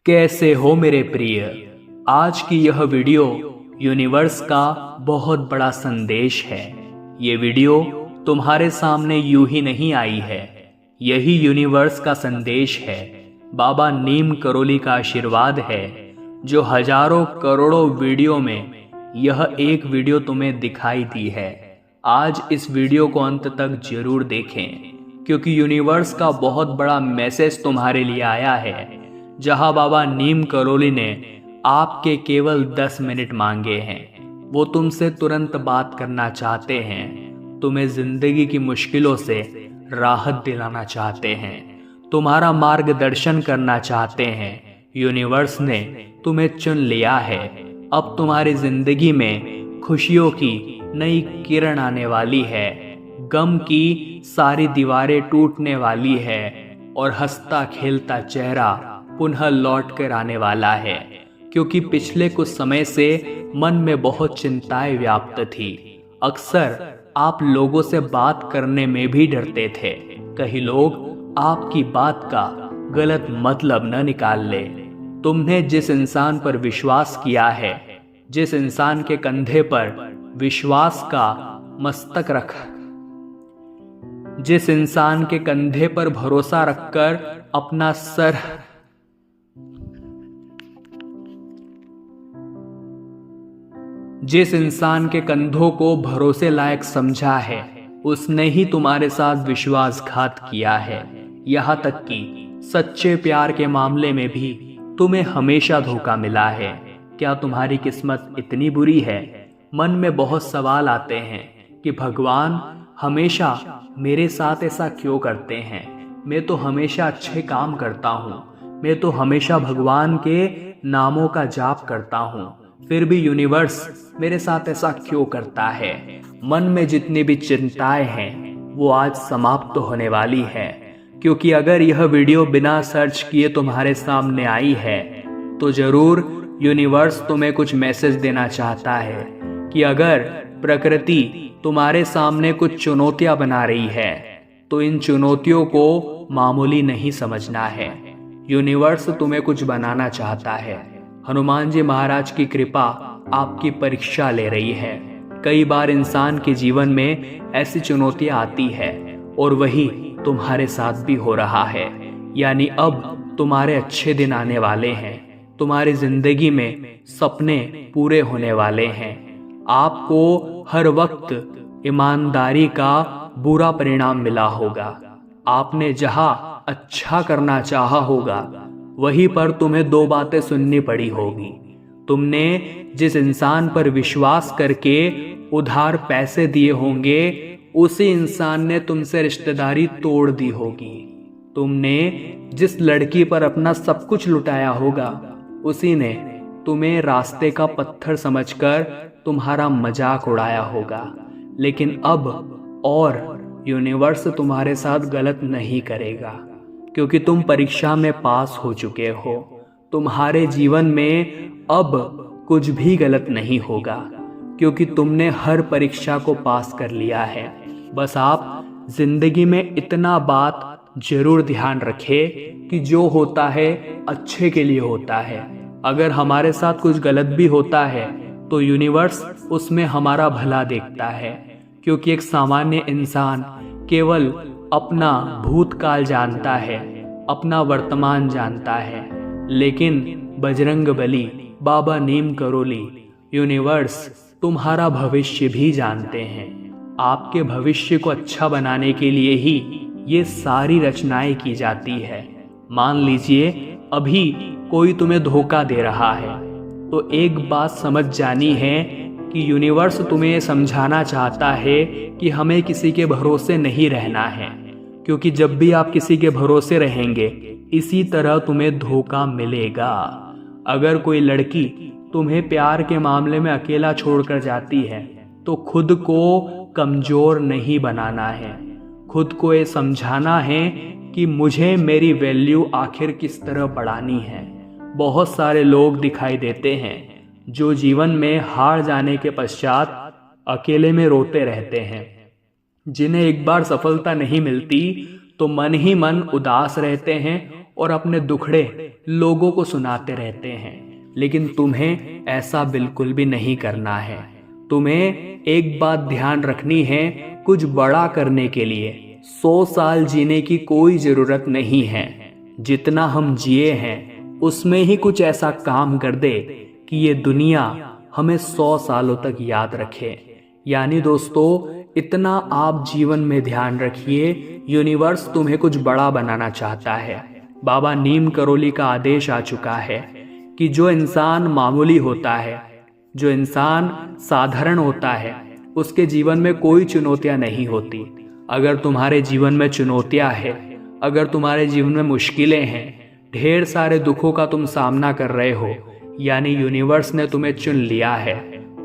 कैसे हो मेरे प्रिय। आज की यह वीडियो यूनिवर्स का बहुत बड़ा संदेश है। ये वीडियो तुम्हारे सामने यूं ही नहीं आई है, यही यूनिवर्स का संदेश है। बाबा नीम करोली का आशीर्वाद है जो हजारों करोड़ों वीडियो में यह एक वीडियो तुम्हें दिखाई दी है। आज इस वीडियो को अंत तक जरूर देखें क्योंकि यूनिवर्स का बहुत बड़ा मैसेज तुम्हारे लिए आया है। जहां बाबा नीम करोली ने आपके केवल 10 मिनट मांगे हैं। वो तुमसे तुरंत बात करना चाहते हैं, तुम्हें जिंदगी की मुश्किलों से राहत दिलाना चाहते हैं, तुम्हारा मार्गदर्शन करना चाहते हैं। यूनिवर्स ने तुम्हें चुन लिया है। अब तुम्हारी जिंदगी में खुशियों की नई किरण आने वाली है, गम की सारी दीवारें टूटने वाली है और हंसता खेलता चेहरा पुनः लौट कर आने वाला है। क्योंकि पिछले कुछ समय से मन में बहुत चिंताएं व्याप्त थी। अक्सर आप लोगों से बात करने में भी डरते थे, कहीं लोग आपकी बात का गलत मतलब न निकाल ले। तुमने जिस इंसान पर विश्वास किया है, जिस इंसान के कंधे पर विश्वास का मस्तक रखा, जिस इंसान के कंधे पर भरोसा रखकर अपना सर जिस इंसान के कंधों को भरोसे लायक समझा है, उसने ही तुम्हारे साथ विश्वासघात किया है। यहाँ तक कि सच्चे प्यार के मामले में भी तुम्हें हमेशा धोखा मिला है। क्या तुम्हारी किस्मत इतनी बुरी है? मन में बहुत सवाल आते हैं कि भगवान हमेशा मेरे साथ ऐसा क्यों करते हैं? मैं तो हमेशा अच्छे काम करता हूँ, मैं तो हमेशा भगवान के नामों का जाप करता हूँ, फिर भी यूनिवर्स मेरे साथ ऐसा क्यों करता है? मन में जितनी भी चिंताएं हैं वो आज समाप्त तो होने वाली है। क्योंकि अगर यह वीडियो बिना सर्च किए तुम्हारे सामने आई है तो जरूर यूनिवर्स तुम्हें कुछ मैसेज देना चाहता है कि अगर प्रकृति तुम्हारे सामने कुछ चुनौतियां बना रही है तो इन चुनौतियों को मामूली नहीं समझना है। यूनिवर्स तुम्हें कुछ बनाना चाहता है। हनुमान जी महाराज की कृपा आपकी परीक्षा ले रही है। कई बार इंसान के जीवन में ऐसी चुनौतियां आती है और वही तुम्हारे साथ भी हो रहा है। यानी अब तुम्हारे अच्छे दिन आने वाले हैं, तुम्हारी जिंदगी में सपने पूरे होने वाले हैं। आपको हर वक्त ईमानदारी का बुरा परिणाम मिला होगा। आपने जहां अच्छा करना चाहा होगा वहीं पर तुम्हें 2 बातें सुननी पड़ी होगी। तुमने जिस इंसान पर विश्वास करके उधार पैसे दिए होंगे उसी इंसान ने तुमसे रिश्तेदारी तोड़ दी होगी। तुमने जिस लड़की पर अपना सब कुछ लुटाया होगा उसी ने तुम्हें रास्ते का पत्थर समझकर तुम्हारा मजाक उड़ाया होगा। लेकिन अब और यूनिवर्स तुम्हारे साथ गलत नहीं करेगा क्योंकि तुम परीक्षा में पास हो चुके हो। तुम्हारे जीवन में अब कुछ भी गलत नहीं होगा क्योंकि तुमने हर परीक्षा को पास कर लिया है। बस आप जिंदगी में इतना बात जरूर ध्यान रखें कि जो होता है अच्छे के लिए होता है। अगर हमारे साथ कुछ गलत भी होता है तो यूनिवर्स उसमें हमारा भला देखता है। क्योंकि एक सामान्य इंसान केवल अपना भूतकाल जानता है, अपना वर्तमान जानता है, लेकिन बजरंगबली, बाबा नीम करोली, यूनिवर्स तुम्हारा भविष्य भी जानते हैं। आपके भविष्य को अच्छा बनाने के लिए ही ये सारी रचनाएं की जाती है। मान लीजिए अभी कोई तुम्हें धोखा दे रहा है तो एक बात समझ जानी है कि यूनिवर्स तुम्हें समझाना चाहता है कि हमें किसी के भरोसे नहीं रहना है। क्योंकि जब भी आप किसी के भरोसे रहेंगे इसी तरह तुम्हें धोखा मिलेगा। अगर कोई लड़की तुम्हें प्यार के मामले में अकेला छोड़कर जाती है तो खुद को कमजोर नहीं बनाना है। खुद को ये समझाना है कि मुझे मेरी वैल्यू आखिर किस तरह बढ़ानी है। बहुत सारे लोग दिखाई देते हैं जो जीवन में हार जाने के पश्चात अकेले में रोते रहते हैं। जिन्हें एक बार सफलता नहीं मिलती तो मन ही मन उदास रहते हैं और अपने दुखड़े लोगों को सुनाते रहते हैं। लेकिन तुम्हें ऐसा बिल्कुल भी नहीं करना है। तुम्हें एक बात ध्यान रखनी है, कुछ बड़ा करने के लिए 100 साल जीने की कोई जरूरत नहीं है। जितना हम जिए हैं उसमें ही कुछ ऐसा काम कर दे कि ये दुनिया हमें 100 सालों तक याद रखे। यानी दोस्तों, इतना आप जीवन में ध्यान रखिए, यूनिवर्स तुम्हें कुछ बड़ा बनाना चाहता है। बाबा नीम करोली का आदेश आ चुका है कि जो इंसान मामूली होता है, जो इंसान साधारण होता है, उसके जीवन में कोई चुनौतियां नहीं होती। अगर तुम्हारे जीवन में चुनौतियां हैं, अगर तुम्हारे जीवन में मुश्किलें हैं, ढेर सारे दुखों का तुम सामना कर रहे हो, यानी यूनिवर्स ने तुम्हें चुन लिया है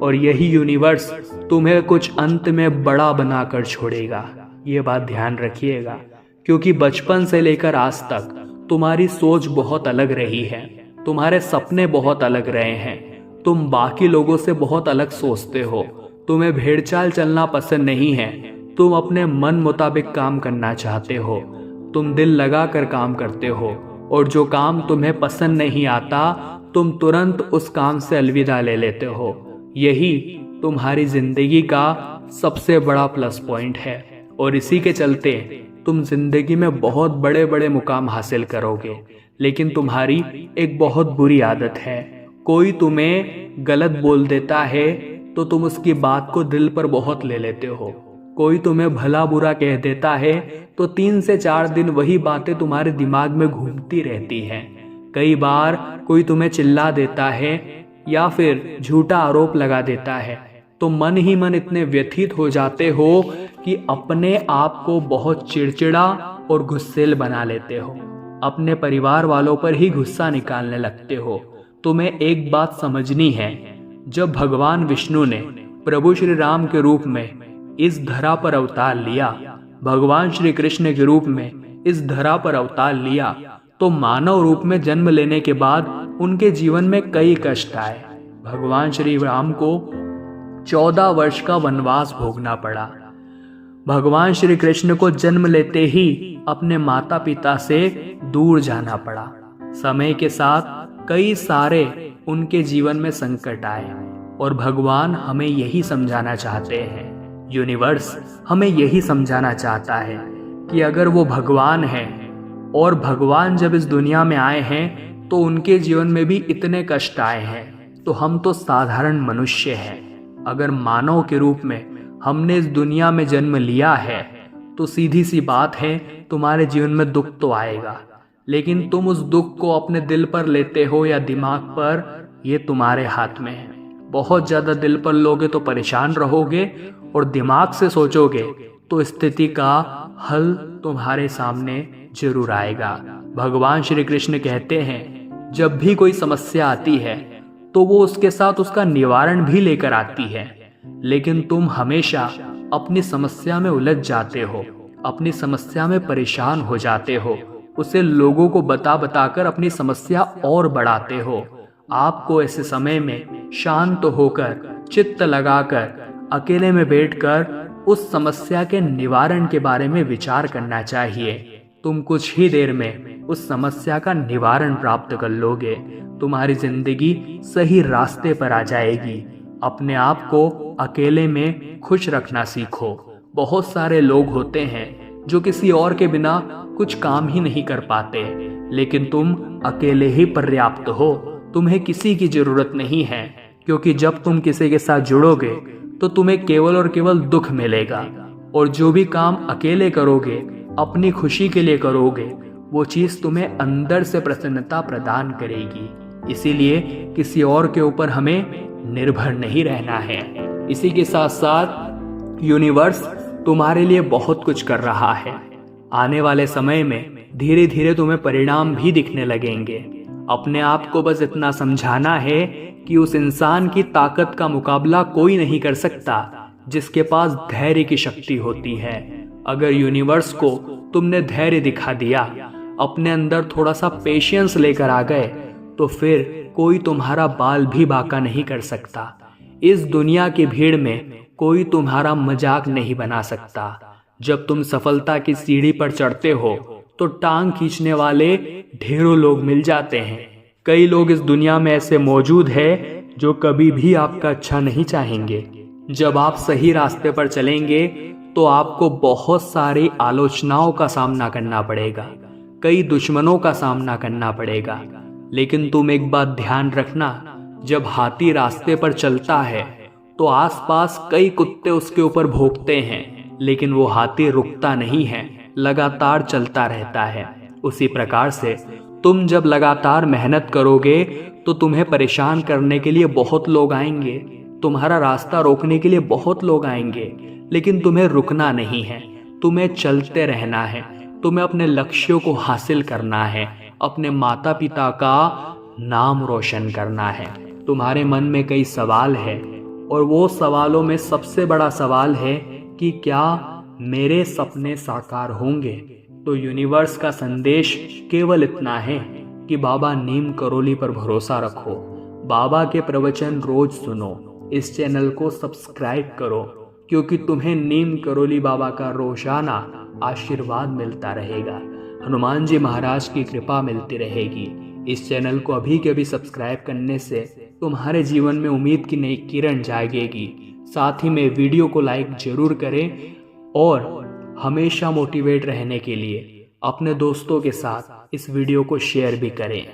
और यही यूनिवर्स तुम्हें कुछ अंत में बड़ा बनाकर छोड़ेगा। ये बात ध्यान रखिएगा, क्योंकि बचपन से लेकर आज तक तुम्हारी सोच बहुत अलग रही है, तुम्हारे सपने बहुत अलग रहे हैं, तुम बाकी लोगों से बहुत अलग सोचते हो, तुम्हें भेड़चाल चलना पसंद नहीं है, तुम अपने मन मुताबिक काम करना चाहते हो, तुम दिल लगा कर काम करते हो और जो काम तुम्हें पसंद नहीं आता तुम तुरंत उस काम से अलविदा ले लेते हो। यही तुम्हारी जिंदगी का सबसे बड़ा प्लस पॉइंट है और इसी के चलते तुम जिंदगी में बहुत बड़े बड़े मुकाम हासिल करोगे। लेकिन तुम्हारी एक बहुत बुरी आदत है, कोई तुम्हें गलत बोल देता है तो तुम उसकी बात को दिल पर बहुत ले लेते हो। कोई तुम्हें भला बुरा कह देता है तो 3 से 4 दिन वही बातें तुम्हारे दिमाग में घूमती रहती हैं। कई बार कोई तुम्हें चिल्ला देता है या फिर झूठा आरोप लगा देता है तो मन ही मन इतने व्यथित हो जाते हो कि अपने आप को बहुत चिड़चिड़ा और गुस्सैल बना लेते हो, अपने परिवार वालों पर ही गुस्सा निकालने लगते हो। तुम्हें एक बात समझनी है, जब भगवान विष्णु ने प्रभु श्री राम के रूप में इस धरा पर अवतार लिया, भगवान श्री कृष्ण के रूप में इस धरा पर अवतार लिया, तो मानव रूप में जन्म लेने के बाद उनके जीवन में कई कष्ट आए। भगवान श्री राम को 14 वर्ष का वनवास भोगना पड़ा। भगवान श्री कृष्ण को जन्म लेते ही अपने माता पिता से दूर जाना पड़ा। समय के साथ कई सारे उनके जीवन में संकट आए और भगवान हमें यही समझाना चाहते हैं, यूनिवर्स हमें यही समझाना चाहता है कि अगर वो भगवान है और भगवान जब इस दुनिया में आए हैं तो उनके जीवन में भी इतने कष्ट आए हैं, तो हम तो साधारण मनुष्य हैं। अगर मानव के रूप में हमने इस दुनिया में जन्म लिया है तो सीधी सी बात है, तुम्हारे जीवन में दुख तो आएगा, लेकिन तुम उस दुख को अपने दिल पर लेते हो या दिमाग पर, ये तुम्हारे हाथ में है। बहुत ज्यादा दिल पर लोगे तो परेशान रहोगे और दिमाग से सोचोगे तो स्थिति का हल तुम्हारे सामने जरूर आएगा। भगवान श्री कृष्ण कहते हैं, जब भी कोई समस्या आती है तो वो उसके साथ उसका निवारण भी लेकर आती है, लेकिन तुम हमेशा अपनी समस्या में उलझ जाते हो, अपनी समस्या में परेशान हो जाते हो, उसे लोगों को बता बताकर अपनी समस्या और बढ़ाते हो। आपको ऐसे समय में शांत होकर, चित्त लगाकर, अकेले में बैठकर उस समस्या के निवारण के बारे में विचार करना चाहिए। तुम कुछ ही देर में उस समस्या का निवारण प्राप्त कर लोगे, तुम्हारी जिंदगी सही रास्ते पर आ जाएगी। अपने आप को अकेले में खुश रखना सीखो। बहुत सारे लोग होते हैं जो किसी और के बिना कुछ काम ही नहीं कर पाते, लेकिन तुम अकेले ही पर्याप्त हो, तुम्हें किसी की जरूरत नहीं है, क्योंकि जब तुम किसी के साथ जुड़ोगे तो तुम्हें केवल और केवल दुख मिलेगा, और जो भी काम अकेले करोगे, अपनी खुशी के लिए करोगे, वो चीज तुम्हें अंदर से प्रसन्नता प्रदान करेगी। इसीलिए किसी और के ऊपर हमें निर्भर नहीं रहना है। इसी के साथ साथ यूनिवर्स तुम्हारे लिए बहुत कुछ कर रहा है। आने वाले समय में धीरे धीरे तुम्हें परिणाम भी दिखने लगेंगे। अपने आप को बस इतना समझाना है कि उस इंसान की ताकत का मुकाबला कोई नहीं कर सकता जिसके पास धैर्य की शक्ति होती है। अगर यूनिवर्स को तुमने धैर्य दिखा दिया, अपने अंदर थोड़ा सा पेशेंस लेकर आ गए, तो फिर कोई तुम्हारा बाल भी बांका नहीं कर सकता। इस दुनिया की भीड़ में कोई तुम्हारा मजाक नहीं बना सकता। जब तुम सफलता की सीढ़ी पर चढ़ते हो तो टांग खींचने वाले ढेरों लोग मिल जाते हैं। कई लोग इस दुनिया में ऐसे मौजूद है जो कभी भी आपका अच्छा नहीं चाहेंगे। जब आप सही रास्ते पर चलेंगे तो आपको बहुत सारी आलोचनाओं का सामना करना पड़ेगा, कई दुश्मनों का सामना करना पड़ेगा। लेकिन तुम एक बात ध्यान रखना, जब हाथी रास्ते पर चलता है तो आसपास कई कुत्ते उसके ऊपर भौंकते हैं, लेकिन वो हाथी रुकता नहीं है, लगातार चलता रहता है। उसी प्रकार से तुम जब लगातार मेहनत करोगे तो तुम्हें परेशान करने के लिए बहुत लोग आएंगे, तुम्हारा रास्ता रोकने के लिए बहुत लोग आएंगे, लेकिन तुम्हें रुकना नहीं है, तुम्हें चलते रहना है, तुम्हें अपने लक्ष्यों को हासिल करना है, अपने माता पिता का नाम रोशन करना है। तुम्हारे मन में कई सवाल है और वो सवालों में सबसे बड़ा सवाल है कि क्या मेरे सपने साकार होंगे? तो यूनिवर्स का संदेश केवल इतना है कि बाबा नीम करोली पर भरोसा रखो, बाबा के प्रवचन रोज सुनो, इस चैनल को सब्सक्राइब करो, क्योंकि तुम्हें नीम करोली बाबा का रोजाना आशीर्वाद मिलता रहेगा, हनुमान जी महाराज की कृपा मिलती रहेगी। इस चैनल को अभी के अभी सब्सक्राइब करने से तुम्हारे जीवन में उम्मीद की नई किरण जागेगी। साथ ही में वीडियो को लाइक जरूर करें और हमेशा मोटिवेट रहने के लिए अपने दोस्तों के साथ इस वीडियो को शेयर भी करें।